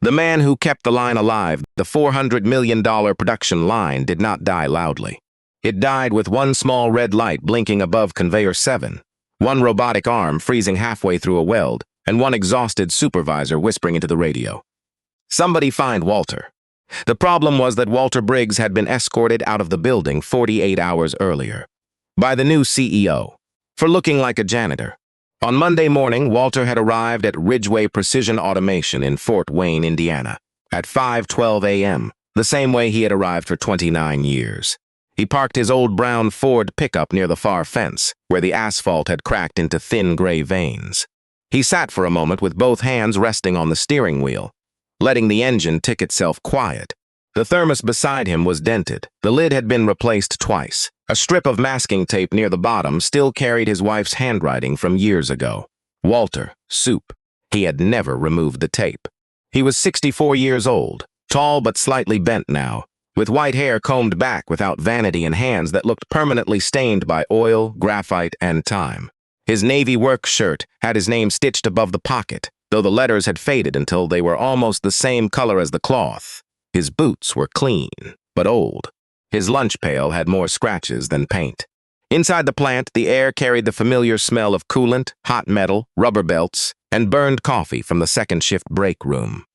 The man who kept the line alive, the $400 million production line, did not die loudly. It died with one small red light blinking above Conveyor 7, one robotic arm freezing halfway through a weld, and one exhausted supervisor whispering into the radio. Somebody find Walter. The problem was that Walter Briggs had been escorted out of the building 48 hours earlier by the new CEO for looking like a janitor. On Monday morning, Walter had arrived at Ridgeway Precision Automation in Fort Wayne, Indiana, at 5:12 a.m., the same way he had arrived for 29 years. He parked his old brown Ford pickup near the far fence, where the asphalt had cracked into thin gray veins. He sat for a moment with both hands resting on the steering wheel, letting the engine tick itself quiet. The thermos beside him was dented. The lid had been replaced twice. A strip of masking tape near the bottom still carried his wife's handwriting from years ago. Walter, soup. He had never removed the tape. He was 64 years old, tall but slightly bent now, with white hair combed back without vanity and hands that looked permanently stained by oil, graphite, and time. His navy work shirt had his name stitched above the pocket, though the letters had faded until they were almost the same color as the cloth. His boots were clean, but old. His lunch pail had more scratches than paint. Inside the plant, the air carried the familiar smell of coolant, hot metal, rubber belts, and burned coffee from the second-shift break room.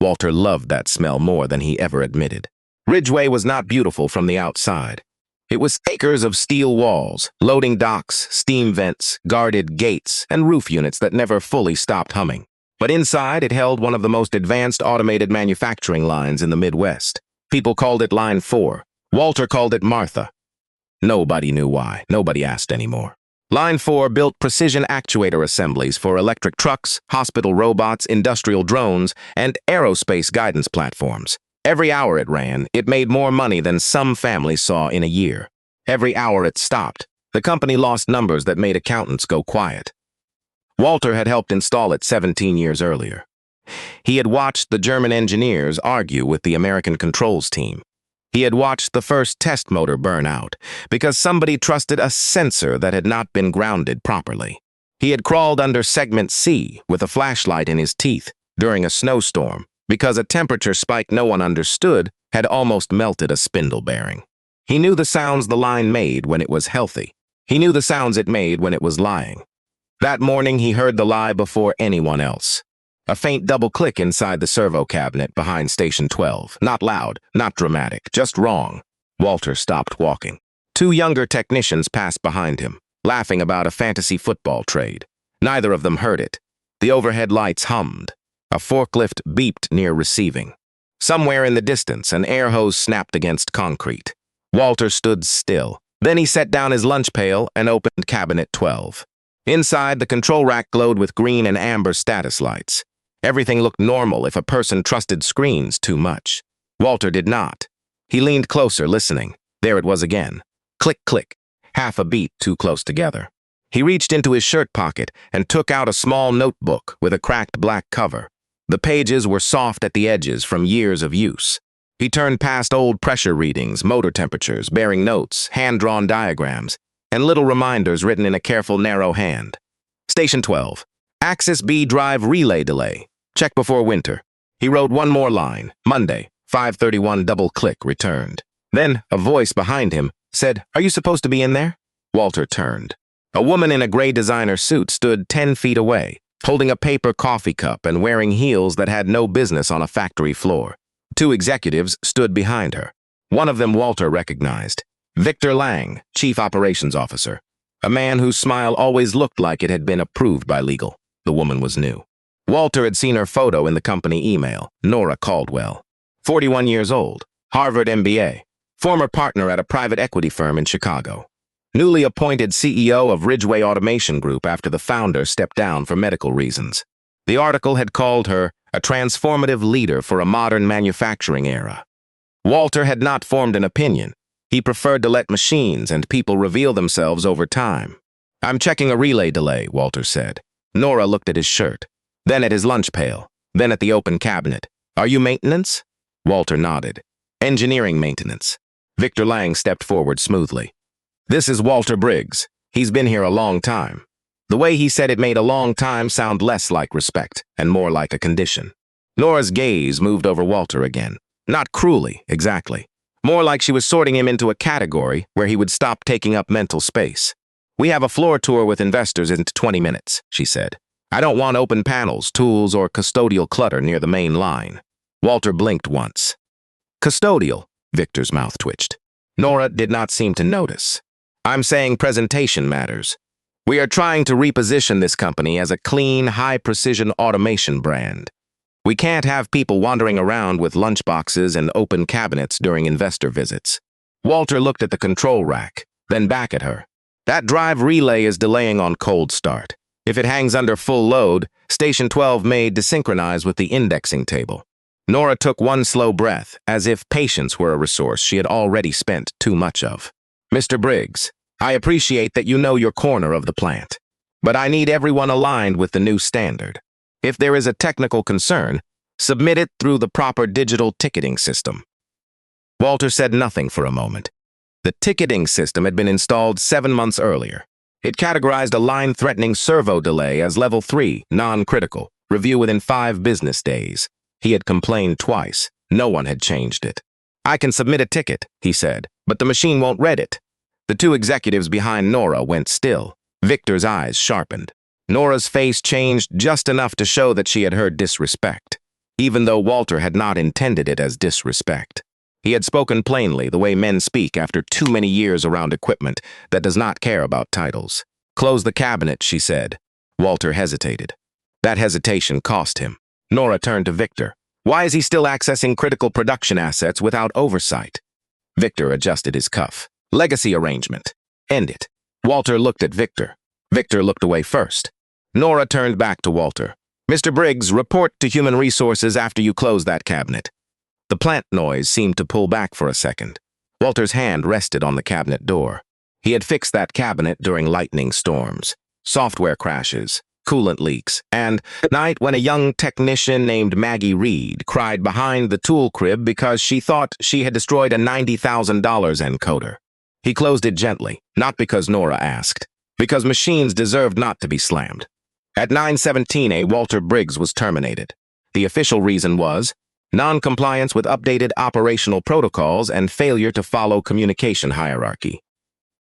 Walter loved that smell more than he ever admitted. Ridgeway was not beautiful from the outside. It was acres of steel walls, loading docks, steam vents, guarded gates, and roof units that never fully stopped humming. But inside, it held one of the most advanced automated manufacturing lines in the Midwest. People called it Line 4. Walter called it Martha. Nobody knew why. Nobody asked anymore. Line 4 built precision actuator assemblies for electric trucks, hospital robots, industrial drones, and aerospace guidance platforms. Every hour it ran, it made more money than some families saw in a year. Every hour it stopped, the company lost numbers that made accountants go quiet. Walter had helped install it 17 years earlier. He had watched the German engineers argue with the American controls team. He had watched the first test motor burn out because somebody trusted a sensor that had not been grounded properly. He had crawled under segment C with a flashlight in his teeth during a snowstorm because a temperature spike no one understood had almost melted a spindle bearing. He knew the sounds the line made when it was healthy. He knew the sounds it made when it was lying. That morning, he heard the lie before anyone else. A faint double click inside the servo cabinet behind Station 12. Not loud, not dramatic, just wrong. Walter stopped walking. Two younger technicians passed behind him, laughing about a fantasy football trade. Neither of them heard it. The overhead lights hummed. A forklift beeped near receiving. Somewhere in the distance, an air hose snapped against concrete. Walter stood still. Then he set down his lunch pail and opened Cabinet 12. Inside, the control rack glowed with green and amber status lights. Everything looked normal if a person trusted screens too much. Walter did not. He leaned closer, listening. There it was again. Click, click. Half a beat too close together. He reached into his shirt pocket and took out a small notebook with a cracked black cover. The pages were soft at the edges from years of use. He turned past old pressure readings, motor temperatures, bearing notes, hand-drawn diagrams, and little reminders written in a careful, narrow hand. Station 12. Axis B drive relay delay. Check before winter. He wrote one more line. Monday, 5:31 double click returned. Then a voice behind him said, "Are you supposed to be in there?" Walter turned. A woman in a gray designer suit stood 10 feet away, holding a paper coffee cup and wearing heels that had no business on a factory floor. Two executives stood behind her. One of them Walter recognized. Victor Lang, Chief Operations Officer. A man whose smile always looked like it had been approved by legal. The woman was new. Walter had seen her photo in the company email. Nora Caldwell. 41 years old. Harvard MBA. Former partner at a private equity firm in Chicago. Newly appointed CEO of Ridgeway Automation Group after the founder stepped down for medical reasons. The article had called her a transformative leader for a modern manufacturing era. Walter had not formed an opinion. He preferred to let machines and people reveal themselves over time. "I'm checking a relay delay," Walter said. Nora looked at his shirt, then at his lunch pail, then at the open cabinet. "Are you maintenance?" Walter nodded. "Engineering maintenance." Victor Lang stepped forward smoothly. "This is Walter Briggs. He's been here a long time." The way he said it made a long time sound less like respect and more like a condition. Nora's gaze moved over Walter again. Not cruelly, exactly. More like she was sorting him into a category where he would stop taking up mental space. "We have a floor tour with investors in 20 minutes, she said. "I don't want open panels, tools, or custodial clutter near the main line." Walter blinked once. "Custodial," Victor's mouth twitched. Nora did not seem to notice. "I'm saying presentation matters. We are trying to reposition this company as a clean, high-precision automation brand. We can't have people wandering around with lunchboxes and open cabinets during investor visits." Walter looked at the control rack, then back at her. "That drive relay is delaying on cold start. If it hangs under full load, Station 12 may desynchronize with the indexing table." Nora took one slow breath, as if patience were a resource she had already spent too much of. "Mr. Briggs, I appreciate that you know your corner of the plant, but I need everyone aligned with the new standard. If there is a technical concern, submit it through the proper digital ticketing system." Walter said nothing for a moment. The ticketing system had been installed 7 months earlier. It categorized a line-threatening servo delay as Level 3, non-critical, review within 5 business days. He had complained twice. No one had changed it. "I can submit a ticket," he said, "but the machine won't read it." The two executives behind Nora went still. Victor's eyes sharpened. Nora's face changed just enough to show that she had heard disrespect, even though Walter had not intended it as disrespect. He had spoken plainly, the way men speak after too many years around equipment that does not care about titles. "Close the cabinet," she said. Walter hesitated. That hesitation cost him. Nora turned to Victor. "Why is he still accessing critical production assets without oversight?" Victor adjusted his cuff. "Legacy arrangement. End it." Walter looked at Victor. Victor looked away first. Nora turned back to Walter. "Mr. Briggs, report to Human Resources after you close that cabinet." The plant noise seemed to pull back for a second. Walter's hand rested on the cabinet door. He had fixed that cabinet during lightning storms, software crashes, coolant leaks, and at night when a young technician named Maggie Reed cried behind the tool crib because she thought she had destroyed a $90,000 encoder. He closed it gently, not because Nora asked, because machines deserved not to be slammed. At 9:17 Walter Briggs was terminated. The official reason was non-compliance with updated operational protocols and failure to follow communication hierarchy.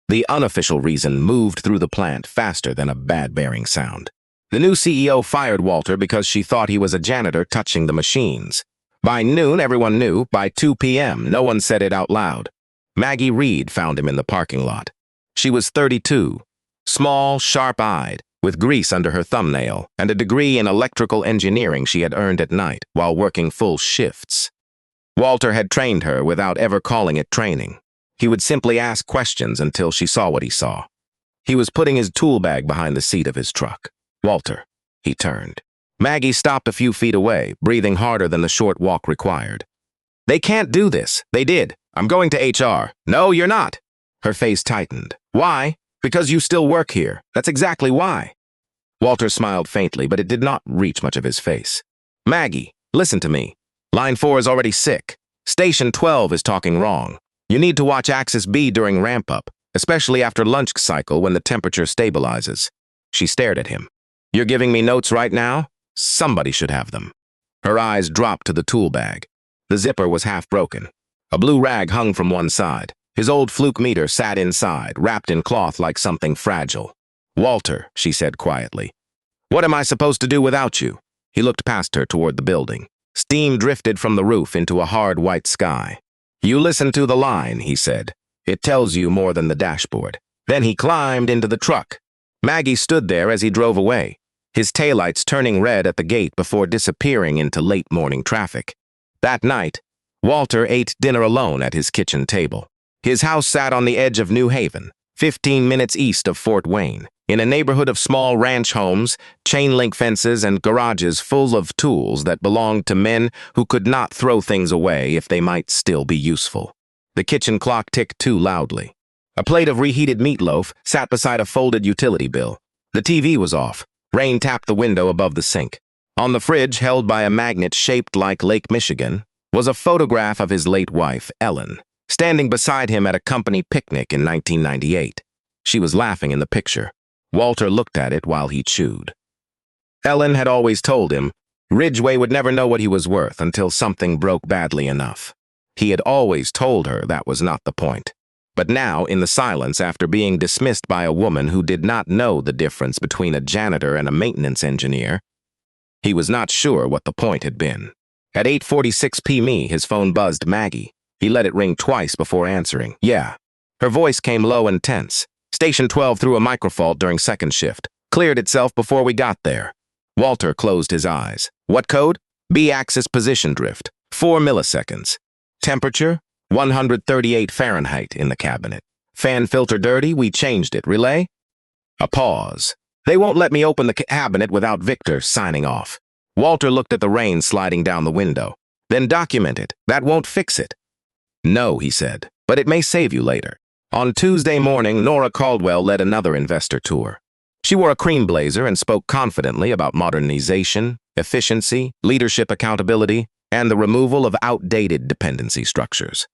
The unofficial reason moved through the plant faster than a bad-bearing sound. The new CEO fired Walter because she thought he was a janitor touching the machines. By noon, everyone knew. By 2 p.m., no one said it out loud. Maggie Reed found him in the parking lot. She was 32, small, sharp-eyed, with grease under her thumbnail and a degree in electrical engineering she had earned at night while working full shifts. Walter had trained her without ever calling it training. He would simply ask questions until she saw what he saw. He was putting his tool bag behind the seat of his truck. "Walter," he turned. Maggie stopped a few feet away, breathing harder than the short walk required. "They can't do this. They did. I'm going to HR." "No, you're not." Her face tightened. "Why?" "Because you still work here. That's exactly why." Walter smiled faintly, but it did not reach much of his face. "Maggie, listen to me. Line 4 is already sick. Station 12 is talking wrong. You need to watch Axis B during ramp-up, especially after lunch cycle when the temperature stabilizes." She stared at him. "You're giving me notes right now? Somebody should have them." Her eyes dropped to the tool bag. The zipper was half broken. A blue rag hung from one side. His old fluke meter sat inside, wrapped in cloth like something fragile. "Walter," she said quietly, "what am I supposed to do without you?" He looked past her toward the building. Steam drifted from the roof into a hard white sky. "You listen to the line," he said. "It tells you more than the dashboard." Then he climbed into the truck. Maggie stood there as he drove away, his taillights turning red at the gate before disappearing into late morning traffic. That night, Walter ate dinner alone at his kitchen table. His house sat on the edge of New Haven, 15 minutes east of Fort Wayne, in a neighborhood of small ranch homes, chain-link fences, and garages full of tools that belonged to men who could not throw things away if they might still be useful. The kitchen clock ticked too loudly. A plate of reheated meatloaf sat beside a folded utility bill. The TV was off. Rain tapped the window above the sink. On the fridge, held by a magnet shaped like Lake Michigan, was a photograph of his late wife, Ellen, standing beside him at a company picnic in 1998. She was laughing in the picture. Walter looked at it while he chewed. Ellen had always told him, Ridgway would never know what he was worth until something broke badly enough. He had always told her that was not the point. But now, in the silence after being dismissed by a woman who did not know the difference between a janitor and a maintenance engineer, he was not sure what the point had been. At 8:46 p.m. his phone buzzed Maggie. He let it ring twice before answering. Yeah. Her voice came low and tense. Station 12 threw a microfault during second shift. Cleared itself before we got there. Walter closed his eyes. What code? B-axis position drift. 4 milliseconds. Temperature? 138 Fahrenheit in the cabinet. Fan filter dirty? We changed it. Relay? A pause. They won't let me open the cabinet without Victor signing off. Walter looked at the rain sliding down the window. Then document it. That won't fix it. No, he said, but it may save you later. On Tuesday morning, Nora Caldwell led another investor tour. She wore a cream blazer and spoke confidently about modernization, efficiency, leadership accountability, and the removal of outdated dependency structures.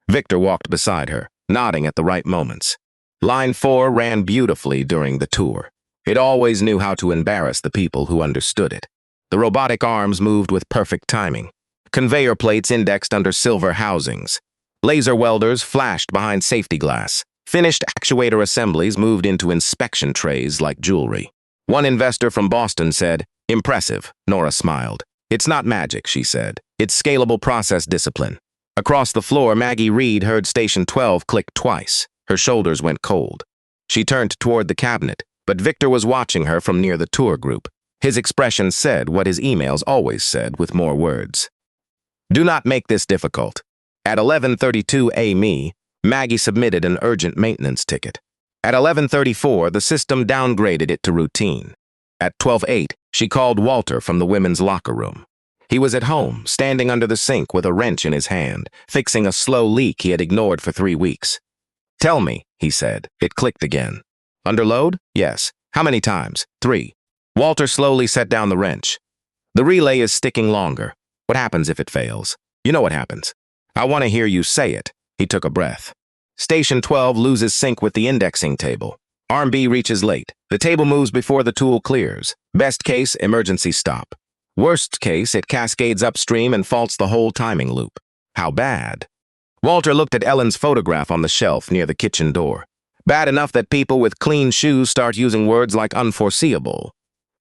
Victor walked beside her, nodding at the right moments. Line 4 ran beautifully during the tour. It always knew how to embarrass the people who understood it. The robotic arms moved with perfect timing. Conveyor plates indexed under silver housings. Laser welders flashed behind safety glass. Finished actuator assemblies moved into inspection trays like jewelry. One investor from Boston said, "Impressive," Nora smiled. "It's not magic," she said. "It's scalable process discipline." Across the floor, Maggie Reed heard Station 12 click twice. Her shoulders went cold. She turned toward the cabinet, but Victor was watching her from near the tour group. His expression said what his emails always said with more words. Do not make this difficult. At 11:32 a.m., Maggie submitted an urgent maintenance ticket. At 11:34, the system downgraded it to routine. At 12:08, she called Walter from the women's locker room. He was at home, standing under the sink with a wrench in his hand, fixing a slow leak he had ignored for 3 weeks. "Tell me," he said. It clicked again. "Underload? Yes. How many times?" 3. Walter slowly set down the wrench. "The relay is sticking longer. What happens if it fails? You know what happens. I want to hear you say it." He took a breath. Station 12 loses sync with the indexing table. Arm B reaches late. The table moves before the tool clears. Best case, emergency stop. Worst case, it cascades upstream and faults the whole timing loop. How bad? Walter looked at Ellen's photograph on the shelf near the kitchen door. Bad enough that people with clean shoes start using words like unforeseeable.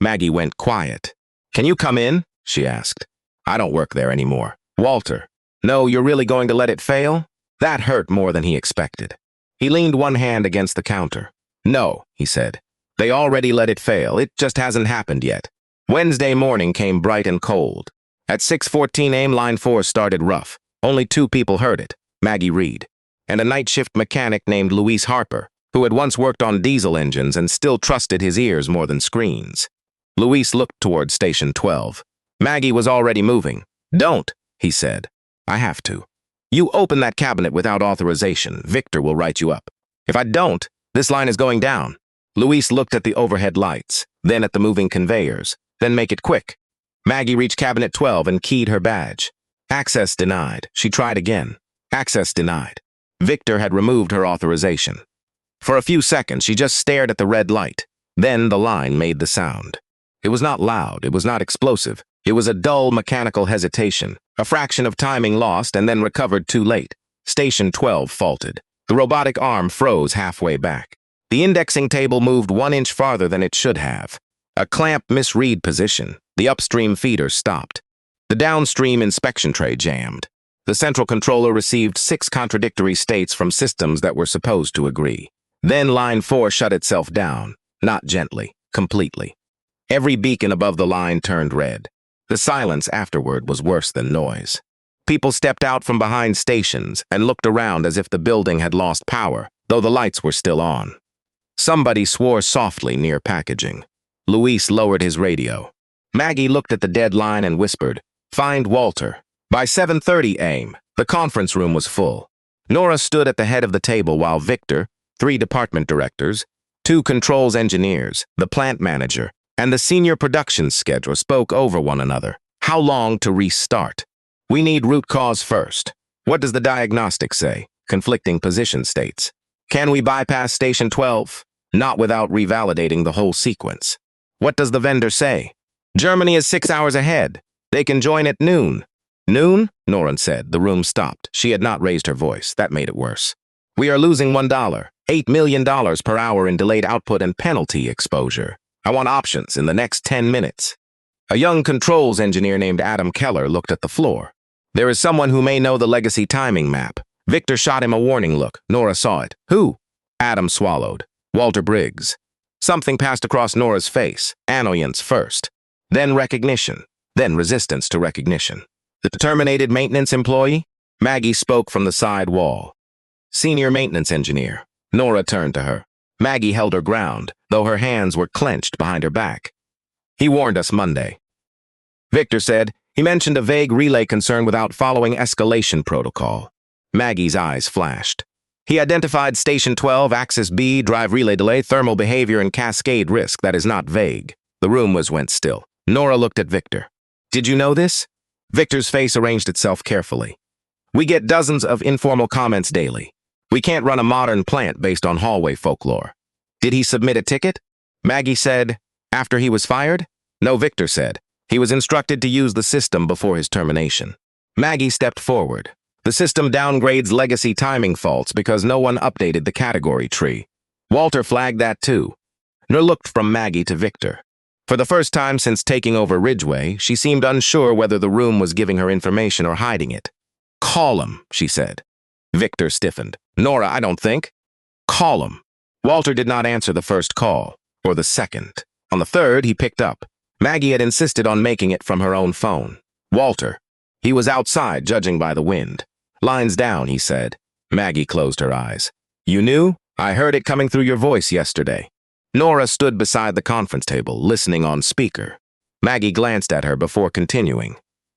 Maggie went quiet. "Can you come in?" she asked. "I don't work there anymore." "Walter, no, you're really going to let it fail?" That hurt more than he expected. He leaned one hand against the counter. "No," he said. "They already let it fail. It just hasn't happened yet." Wednesday morning came bright and cold. At 6:14 a.m., Line 4 started rough. Only 2 people heard it, Maggie Reed, and a night shift mechanic named Luis Harper, who had once worked on diesel engines and still trusted his ears more than screens. Luis looked toward Station 12. Maggie was already moving. "Don't," he said. "I have to. You open that cabinet without authorization. Victor will write you up. If I don't, this line is going down." Luis looked at the overhead lights, then at the moving conveyors. "Then make it quick." Maggie reached cabinet 12 and keyed her badge. Access denied. She tried again. Access denied. Victor had removed her authorization. For a few seconds, she just stared at the red light. Then the line made the sound. It was not loud. It was not explosive. It was a dull mechanical hesitation, a fraction of timing lost and then recovered too late. Station 12 faltered. The robotic arm froze halfway back. The indexing table moved 1 inch farther than it should have. A clamp misread position. The upstream feeder stopped. The downstream inspection tray jammed. The central controller received 6 contradictory states from systems that were supposed to agree. Then Line 4 shut itself down, not gently, completely. Every beacon above the line turned red. The silence afterward was worse than noise. People stepped out from behind stations and looked around as if the building had lost power, though the lights were still on. Somebody swore softly near packaging. Luis lowered his radio. Maggie looked at the dead line and whispered, "Find Walter." By 7:30 a.m., the conference room was full. Nora stood at the head of the table while Victor, 3 department directors, 2 controls engineers, the plant manager, and the senior production scheduler spoke over one another. How long to restart? We need root cause first. What does the diagnostic say? Conflicting position states. Can we bypass Station 12? Not without revalidating the whole sequence. What does the vendor say? Germany is 6 hours ahead. They can join at noon. Noon? Noran said. The room stopped. She had not raised her voice. That made it worse. We are losing $1, $8 million per hour in delayed output and penalty exposure. I want options in the next 10 minutes. A young controls engineer named Adam Keller looked at the floor. There is someone who may know the legacy timing map. Victor shot him a warning look. Nora saw it. Who? Adam swallowed. Walter Briggs. Something passed across Nora's face. Annoyance first. Then recognition. Then resistance to recognition. The terminated maintenance employee? Maggie spoke from the side wall. Senior maintenance engineer. Nora turned to her. Maggie held her ground, though her hands were clenched behind her back. He warned us Monday. Victor said he mentioned a vague relay concern without following escalation protocol. Maggie's eyes flashed. He identified Station 12, Axis B, drive relay delay, thermal behavior, and cascade risk. That is not vague. The room went still. Nora looked at Victor. Did you know this? Victor's face arranged itself carefully. We get dozens of informal comments daily. We can't run a modern plant based on hallway folklore. Did he submit a ticket? Maggie said, after he was fired? No, Victor said. He was instructed to use the system before his termination. Maggie stepped forward. The system downgrades legacy timing faults because no one updated the category tree. Walter flagged that too. Nora looked from Maggie to Victor. For the first time since taking over Ridgeway, she seemed unsure whether the room was giving her information or hiding it. Call him, she said. Victor stiffened. Nora, I don't think. Call him. Walter did not answer the first call, or the second. On the third, he picked up. Maggie had insisted on making it from her own phone. Walter. He was outside, judging by the wind. Lines down, he said. Maggie closed her eyes. You knew? I heard it coming through your voice yesterday. Nora stood beside the conference table, listening on speaker. Maggie glanced at her before continuing.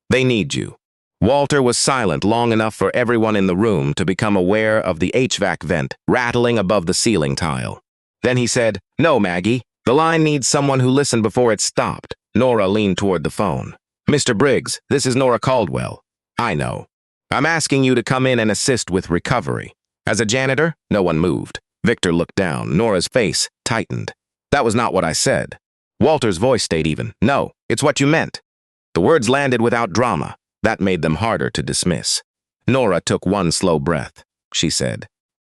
They need you. Walter was silent long enough for everyone in the room to become aware of the HVAC vent rattling above the ceiling tile. Then he said, No, Maggie. The line needs someone who listened before it stopped. Nora leaned toward the phone. Mr. Briggs, this is Nora Caldwell. I know. I'm asking you to come in and assist with recovery. As a janitor, no one moved. Victor looked down. Nora's face tightened. That was not what I said. Walter's voice stayed even. No, it's what you meant. The words landed without drama. That made them harder to dismiss. Nora took one slow breath. She said.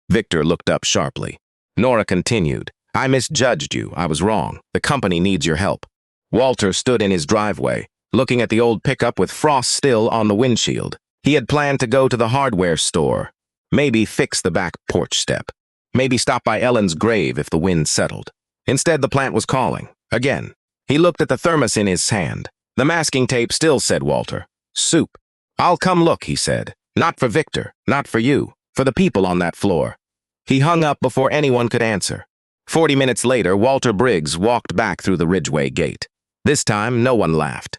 Victor looked up sharply. Nora continued. I misjudged you. I was wrong. The company needs your help. Walter stood in his driveway, looking at the old pickup with frost still on the windshield. He had planned to go to the hardware store. Maybe fix the back porch step. Maybe stop by Ellen's grave if the wind settled. Instead, the plant was calling. Again. He looked at the thermos in his hand. The masking tape still said Walter. Soup. I'll come look, he said. Not for Victor. Not for you. For the people on that floor. He hung up before anyone could answer. 40 minutes later, Walter Briggs walked back through the Ridgeway gate. This time, no one laughed.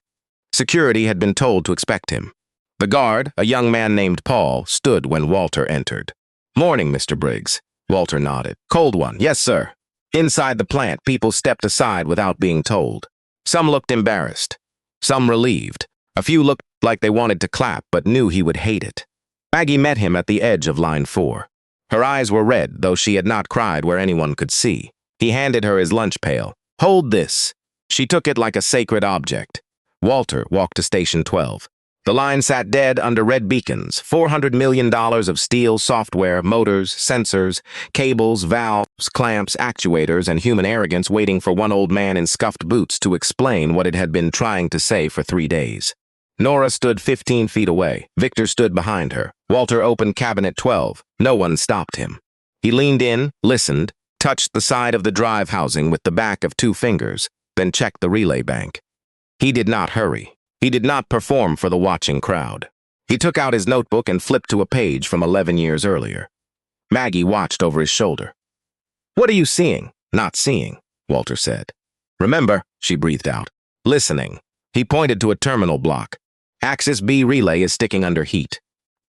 Security had been told to expect him. The guard, a young man named Paul, stood when Walter entered. Morning, Mr. Briggs. Walter nodded. Cold one. Yes, sir. Inside the plant, people stepped aside without being told. Some looked embarrassed. Some relieved. A few looked like they wanted to clap but knew he would hate it. Maggie met him at the edge of line 4. Her eyes were red, though she had not cried where anyone could see. He handed her his lunch pail. Hold this. She took it like a sacred object. Walter walked to Station 12. The line sat dead under red beacons, $400 million of steel software, motors, sensors, cables, valves, clamps, actuators, and human arrogance waiting for one old man in scuffed boots to explain what it had been trying to say for 3 days. Nora stood 15 feet away. Victor stood behind her. Walter opened cabinet 12. No one stopped him. He leaned in, listened, touched the side of the drive housing with the back of 2 fingers, then checked the relay bank. He did not hurry. He did not perform for the watching crowd. He took out his notebook and flipped to a page from 11 years earlier. Maggie watched over his shoulder. What are you seeing? Not seeing, Walter said. Remember, she breathed out. Listening. He pointed to a terminal block. Axis B relay is sticking under heat.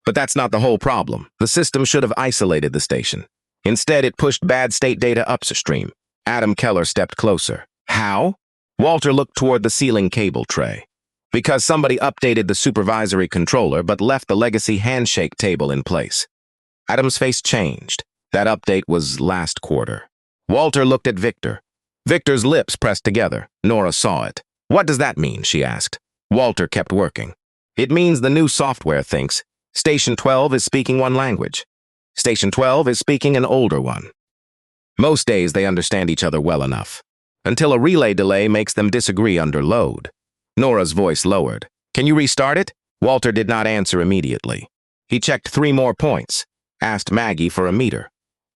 But that's not the whole problem. The system should have isolated the station. Instead, it pushed bad state data upstream. Adam Keller stepped closer. How? Walter looked toward the ceiling cable tray. Because somebody updated the supervisory controller but left the legacy handshake table in place. Adam's face changed. That update was last quarter. Walter looked at Victor. Victor's lips pressed together. Nora saw it. What does that mean? She asked. Walter kept working. It means the new software thinks Station 12 is speaking one language. Station 12 is speaking an older one. Most days they understand each other well enough, until a relay delay makes them disagree under load. Nora's voice lowered. Can you restart it? Walter did not answer immediately. He checked 3 more points, asked Maggie for a meter,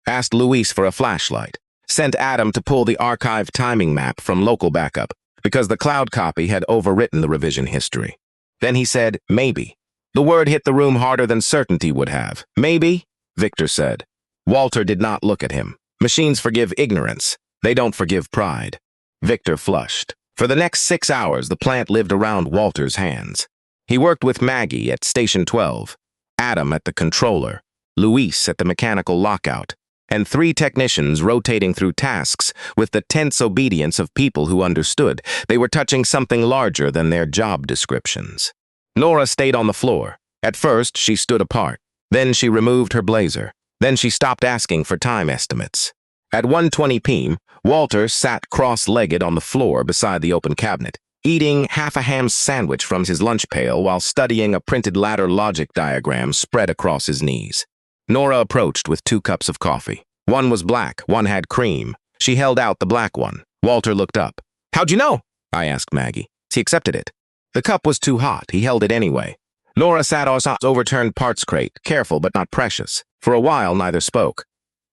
asked Luis for a flashlight, sent Adam to pull the archive timing map from local backup, because the cloud copy had overwritten the revision history. Then he said, maybe. The word hit the room harder than certainty would have. Maybe, Victor said. Walter did not look at him. Machines forgive ignorance. They don't forgive pride. Victor flushed. For the next 6 hours, the plant lived around Walter's hands. He worked with Maggie at Station 12, Adam at the controller, Luis at the mechanical lockout, and 3 technicians rotating through tasks with the tense obedience of people who understood they were touching something larger than their job descriptions. Nora stayed on the floor. At first, she stood apart. Then she removed her blazer. Then she stopped asking for time estimates. At 1:20 p.m., Walter sat cross-legged on the floor beside the open cabinet, eating half a ham sandwich from his lunch pail while studying a printed ladder logic diagram spread across his knees. Nora approached with 2 cups of coffee. One was black, one had cream. She held out the black one. Walter looked up. How'd you know? I asked Maggie. He accepted it. The cup was too hot. He held it anyway. Nora sat on the overturned parts crate, careful but not precious. For a while, neither spoke.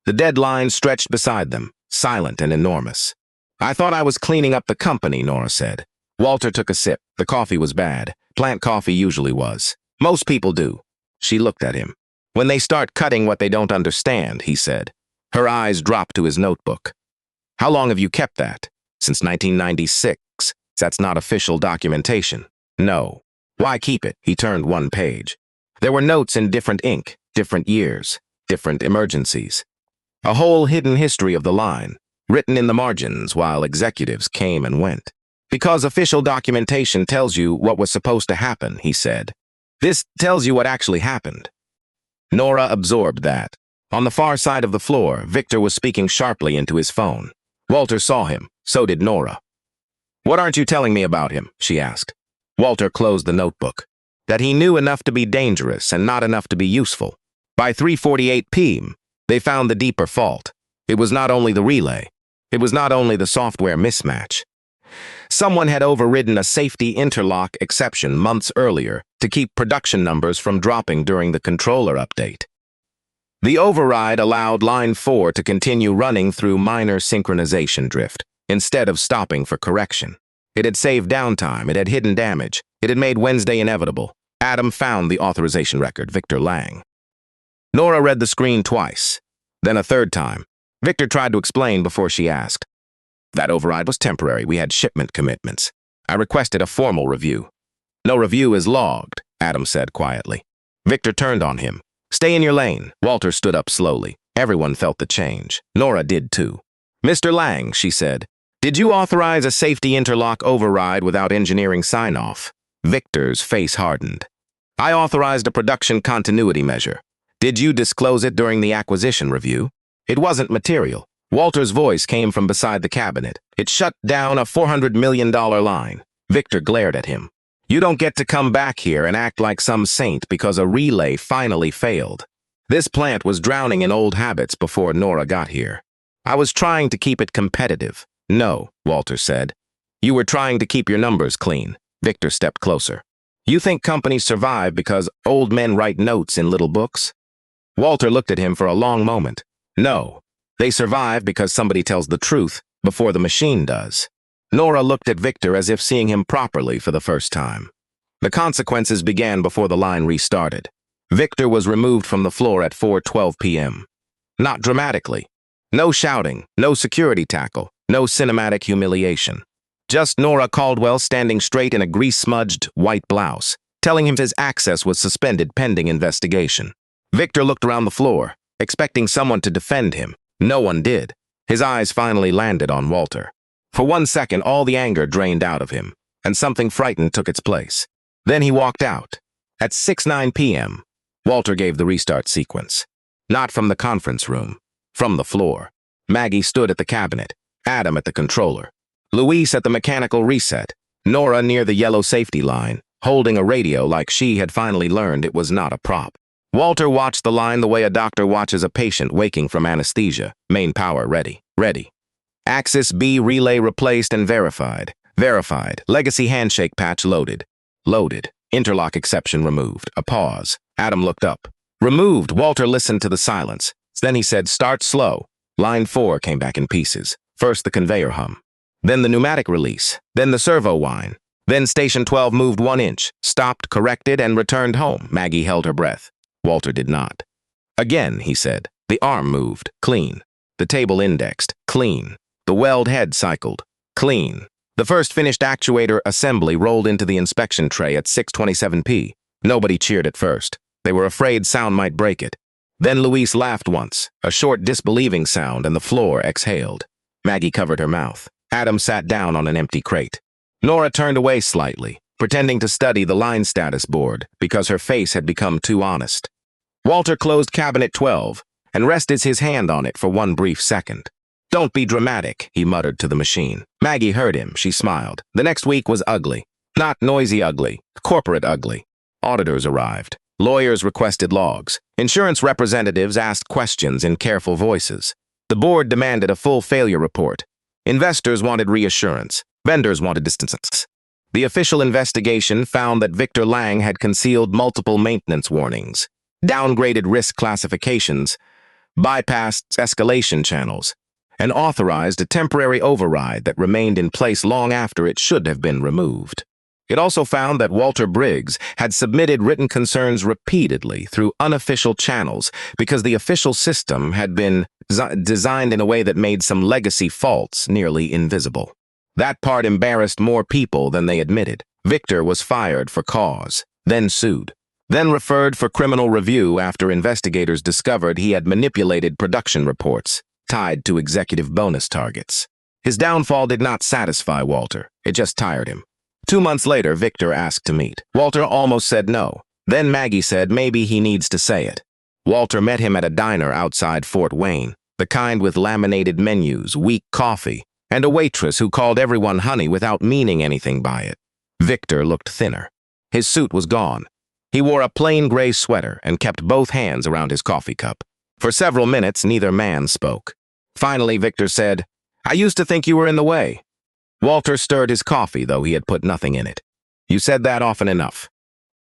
The dead line stretched beside them, silent and enormous. I thought I was cleaning up the company, Nora said. Walter took a sip. The coffee was bad. Plant coffee usually was. Most people do. She looked at him. When they start cutting what they don't understand, he said. Her eyes dropped to his notebook. How long have you kept that? Since 1996. That's not official documentation. No. Why keep it? He turned 1 page. There were notes in different ink, different years, different emergencies. A whole hidden history of the line, written in the margins while executives came and went. Because official documentation tells you what was supposed to happen, he said. This tells you what actually happened. Nora absorbed that. On the far side of the floor, Victor was speaking sharply into his phone. Walter saw him. So did Nora. What aren't you telling me about him? She asked. Walter closed the notebook. That he knew enough to be dangerous and not enough to be useful. By 3:48 p.m., they found the deeper fault. It was not only the relay. It was not only the software mismatch. Someone had overridden a safety interlock exception months earlier to keep production numbers from dropping during the controller update. The override allowed Line 4 to continue running through minor synchronization drift, instead of stopping for correction. It had saved downtime, it had hidden damage, it had made Wednesday inevitable. Adam found the authorization record, Victor Lang. Nora read the screen twice, then a 3rd time. Victor tried to explain before she asked. That override was temporary. We had shipment commitments. I requested a formal review. No review is logged, Adam said quietly. Victor turned on him. Stay in your lane. Walter stood up slowly. Everyone felt the change. Nora did too. Mr. Lang, she said, did you authorize a safety interlock override without engineering sign-off? Victor's face hardened. I authorized a production continuity measure. Did you disclose it during the acquisition review? It wasn't material. Walter's voice came from beside the cabinet. It shut down a $400 million line. Victor glared at him. You don't get to come back here and act like some saint because a relay finally failed. This plant was drowning in old habits before Nora got here. I was trying to keep it competitive. No, Walter said. You were trying to keep your numbers clean. Victor stepped closer. You think companies survive because old men write notes in little books? Walter looked at him for a long moment. No. They survive because somebody tells the truth before the machine does. Nora looked at Victor as if seeing him properly for the first time. The consequences began before the line restarted. Victor was removed from the floor at 4:12 p.m. Not dramatically. No shouting, no security tackle, no cinematic humiliation. Just Nora Caldwell standing straight in a grease-smudged white blouse, telling him his access was suspended pending investigation. Victor looked around the floor, expecting someone to defend him. No one did. His eyes finally landed on Walter. For 1 second, all the anger drained out of him, and something frightened took its place. Then he walked out. At 6:09 p.m., Walter gave the restart sequence. Not from the conference room, from the floor. Maggie stood at the cabinet, Adam at the controller, Luis at the mechanical reset, Nora near the yellow safety line, holding a radio like she had finally learned it was not a prop. Walter watched the line the way a doctor watches a patient waking from anesthesia. Main power ready. Ready. Axis B relay replaced and verified. Verified. Legacy handshake patch loaded. Loaded. Interlock exception removed. A pause. Adam looked up. Removed. Walter listened to the silence. Then he said, start slow. Line 4 came back in pieces. First the conveyor hum. Then the pneumatic release. Then the servo whine. Then station 12 moved 1 inch, stopped, corrected, and returned home. Maggie held her breath. Walter did not. Again, he said. The arm moved. Clean. The table indexed. Clean. The weld head cycled. Clean. The first finished actuator assembly rolled into the inspection tray at 6:27 p. Nobody cheered at first. They were afraid sound might break it. Then Luis laughed once, a short disbelieving sound, and the floor exhaled. Maggie covered her mouth. Adam sat down on an empty crate. Nora turned away slightly, pretending to study the line status board because her face had become too honest. Walter closed cabinet 12 and rested his hand on it for one brief second. Don't be dramatic, he muttered to the machine. Maggie heard him. She smiled. The next week was ugly. Not noisy ugly, corporate ugly. Auditors arrived. Lawyers requested logs. Insurance representatives asked questions in careful voices. The board demanded a full failure report. Investors wanted reassurance. Vendors wanted distance. The official investigation found that Victor Lang had concealed multiple maintenance warnings, downgraded risk classifications, bypassed escalation channels, and authorized a temporary override that remained in place long after it should have been removed. It also found that Walter Briggs had submitted written concerns repeatedly through unofficial channels because the official system had been designed in a way that made some legacy faults nearly invisible. That part embarrassed more people than they admitted. Victor was fired for cause, then sued, then referred for criminal review after investigators discovered he had manipulated production reports tied to executive bonus targets. His downfall did not satisfy Walter. It just tired him. 2 months later, Victor asked to meet. Walter almost said no. Then Maggie said maybe he needs to say it. Walter met him at a diner outside Fort Wayne, the kind with laminated menus, weak coffee, and a waitress who called everyone honey without meaning anything by it. Victor looked thinner. His suit was gone. He wore a plain gray sweater and kept both hands around his coffee cup. For several minutes, neither man spoke. Finally, Victor said, "I used to think you were in the way." Walter stirred his coffee, though he had put nothing in it. "You said that often enough."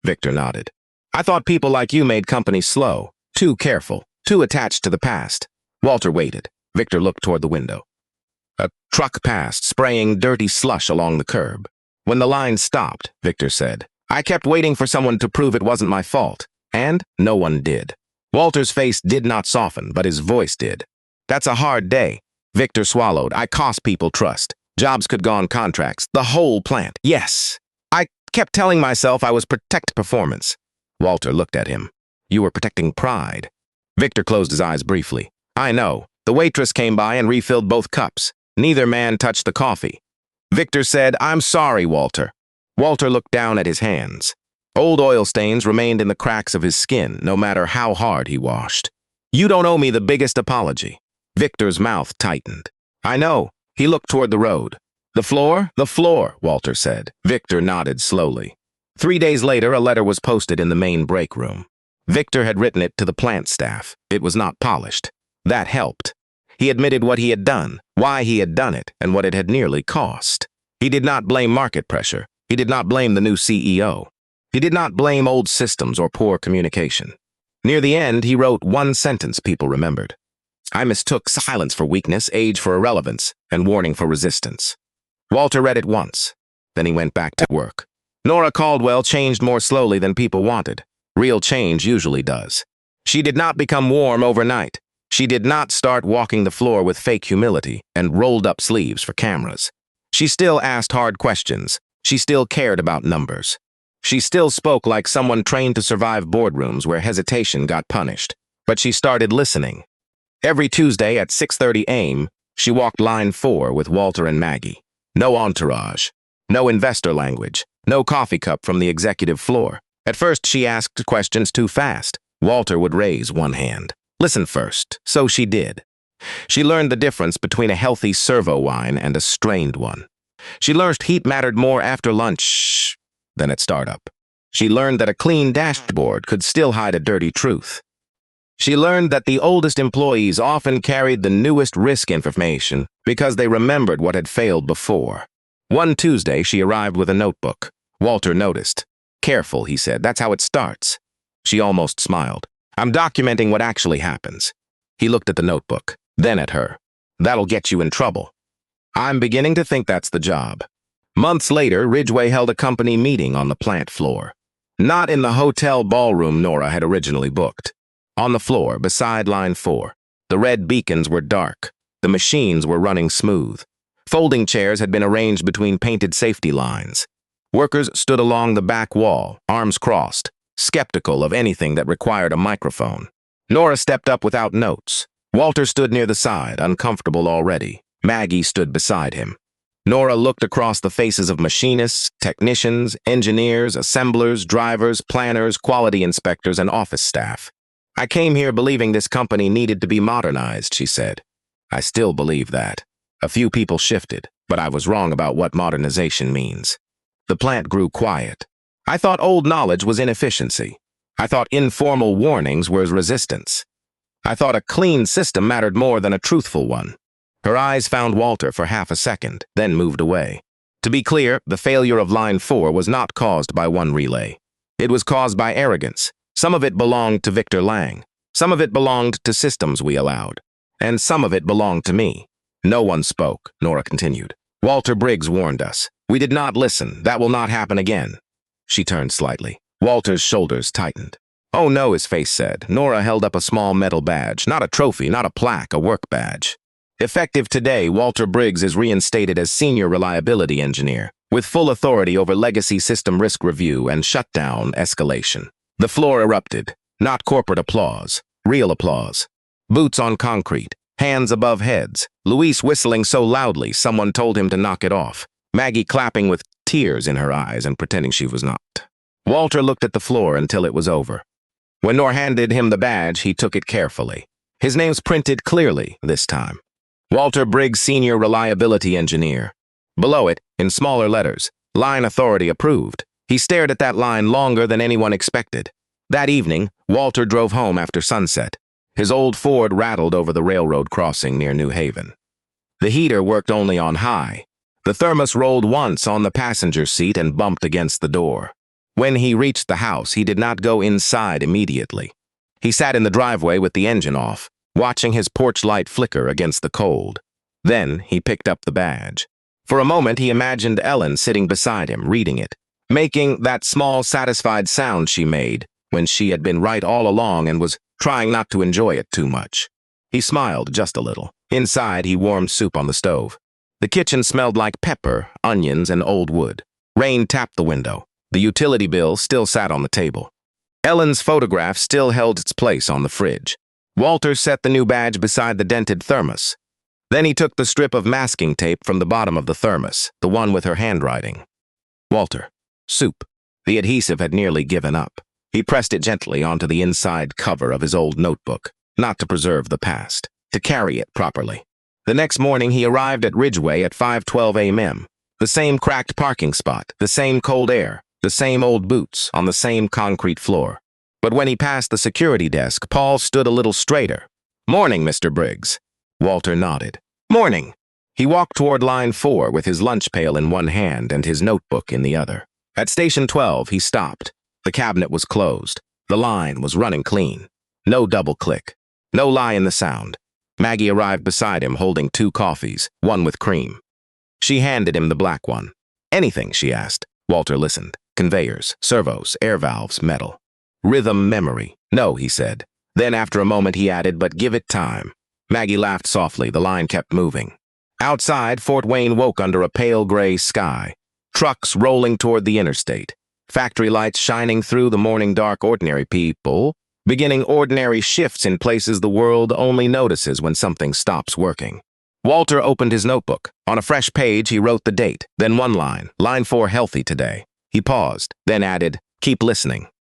Victor nodded. "I thought people like you made companies slow, too careful, too attached to the past." Walter waited. Victor looked toward the window. A truck passed, spraying dirty slush along the curb. When the line stopped, Victor said, "I kept waiting for someone to prove it wasn't my fault, and no one did." Walter's face did not soften, but his voice did. "That's a hard day." Victor swallowed. "I cost people trust. Jobs could go on contracts. The whole plant. Yes. I kept telling myself I was protect performance." Walter looked at him. "You were protecting pride." Victor closed his eyes briefly. "I know. The waitress came by and refilled both cups. Neither man touched the coffee." Victor said, "I'm sorry, Walter." Walter looked down at his hands. Old oil stains remained in the cracks of his skin, no matter how hard he washed. "You don't owe me the biggest apology." Victor's mouth tightened. "I know." He looked toward the road. "The floor?" "The floor," Walter said. Victor nodded slowly. 3 days later, a letter was posted in the main break room. Victor had written it to the plant staff. It was not polished. That helped. He admitted what he had done, why he had done it, and what it had nearly cost. He did not blame market pressure. He did not blame the new CEO. He did not blame old systems or poor communication. Near the end, he wrote one sentence people remembered. "I mistook silence for weakness, age for irrelevance, and warning for resistance." Walter read it once. Then he went back to work. Nora Caldwell changed more slowly than people wanted. Real change usually does. She did not become warm overnight. She did not start walking the floor with fake humility and rolled up sleeves for cameras. She still asked hard questions. She still cared about numbers. She still spoke like someone trained to survive boardrooms where hesitation got punished. But she started listening. Every Tuesday at 6:30 a.m., she walked line 4 with Walter and Maggie. No entourage, no investor language, no coffee cup from the executive floor. At first, she asked questions too fast. Walter would raise one hand. Listen first. So she did. She learned the difference between a healthy servo whine and a strained one. She learned heat mattered more after lunch than at startup. She learned that a clean dashboard could still hide a dirty truth. She learned that the oldest employees often carried the newest risk information because they remembered what had failed before. One Tuesday, she arrived with a notebook. Walter noticed. "Careful," he said. "That's how it starts." She almost smiled. "I'm documenting what actually happens." He looked at the notebook, then at her. "That'll get you in trouble." "I'm beginning to think that's the job." Months later, Ridgway held a company meeting on the plant floor. Not in the hotel ballroom Nora had originally booked. On the floor, beside line 4, the red beacons were dark. The machines were running smooth. Folding chairs had been arranged between painted safety lines. Workers stood along the back wall, arms crossed, skeptical of anything that required a microphone. Nora stepped up without notes. Walter stood near the side, uncomfortable already. Maggie stood beside him. Nora looked across the faces of machinists, technicians, engineers, assemblers, drivers, planners, quality inspectors, and office staff. "I came here believing this company needed to be modernized," she said. "I still believe that. A few people shifted, but I was wrong about what modernization means." The plant grew quiet. "I thought old knowledge was inefficiency. I thought informal warnings were resistance. I thought a clean system mattered more than a truthful one." Her eyes found Walter for half a second, then moved away. To be clear, the failure of line 4 was not caused by one relay. It was caused by arrogance. Some of it belonged to Victor Lang. Some of it belonged to systems we allowed. And some of it belonged to me. No one spoke, Nora continued. "Walter Briggs warned us. We did not listen. That will not happen again." She turned slightly. Walter's shoulders tightened. "Oh no," his face said. Nora held up a small metal badge. Not a trophy, not a plaque, a work badge. "Effective today, Walter Briggs is reinstated as Senior Reliability Engineer, with full authority over legacy system risk review and shutdown escalation." The floor erupted. Not corporate applause, real applause. Boots on concrete, hands above heads. Luis whistling so loudly someone told him to knock it off. Maggie clapping with tears in her eyes and pretending she was not. Walter looked at the floor until it was over. When Nor handed him the badge, he took it carefully. His name's printed clearly this time. Walter Briggs, Senior Reliability Engineer. Below it, in smaller letters, Line Authority Approved. He stared at that line longer than anyone expected. That evening, Walter drove home after sunset. His old Ford rattled over the railroad crossing near New Haven. The heater worked only on high. The thermos rolled once on the passenger seat and bumped against the door. When he reached the house, he did not go inside immediately. He sat in the driveway with the engine off, watching his porch light flicker against the cold. Then he picked up the badge. For a moment, he imagined Ellen sitting beside him, reading it, making that small, satisfied sound she made when she had been right all along and was trying not to enjoy it too much. He smiled just a little. Inside, he warmed soup on the stove. The kitchen smelled like pepper, onions, and old wood. Rain tapped the window. The utility bill still sat on the table. Ellen's photograph still held its place on the fridge. Walter set the new badge beside the dented thermos. Then he took the strip of masking tape from the bottom of the thermos, the one with her handwriting. "Walter. Soup." The adhesive had nearly given up. He pressed it gently onto the inside cover of his old notebook, not to preserve the past, to carry it properly. The next morning he arrived at Ridgway at 5:12 a.m. The same cracked parking spot, the same cold air, the same old boots on the same concrete floor. But when he passed the security desk, Paul stood a little straighter. "Morning, Mr. Briggs." Walter nodded. "Morning." He walked toward line 4 with his lunch pail in one hand and his notebook in the other. At station 12, he stopped. The cabinet was closed. The line was running clean. No double click. No lie in the sound. Maggie arrived beside him holding 2 coffees, one with cream. She handed him the black one. "Anything?" she asked. Walter listened. "Conveyors, servos, air valves, metal." "Rhythm memory." "No," he said. Then after a moment he added, "But give it time." Maggie laughed softly. The line kept moving. Outside, Fort Wayne woke under a pale gray sky. Trucks rolling toward the interstate. Factory lights shining through the morning dark. Ordinary people beginning ordinary shifts in places the world only notices when something stops working. Walter opened his notebook. On a fresh page, he wrote the date, then one line, line 4 healthy today. He paused, then added, "Keep listening."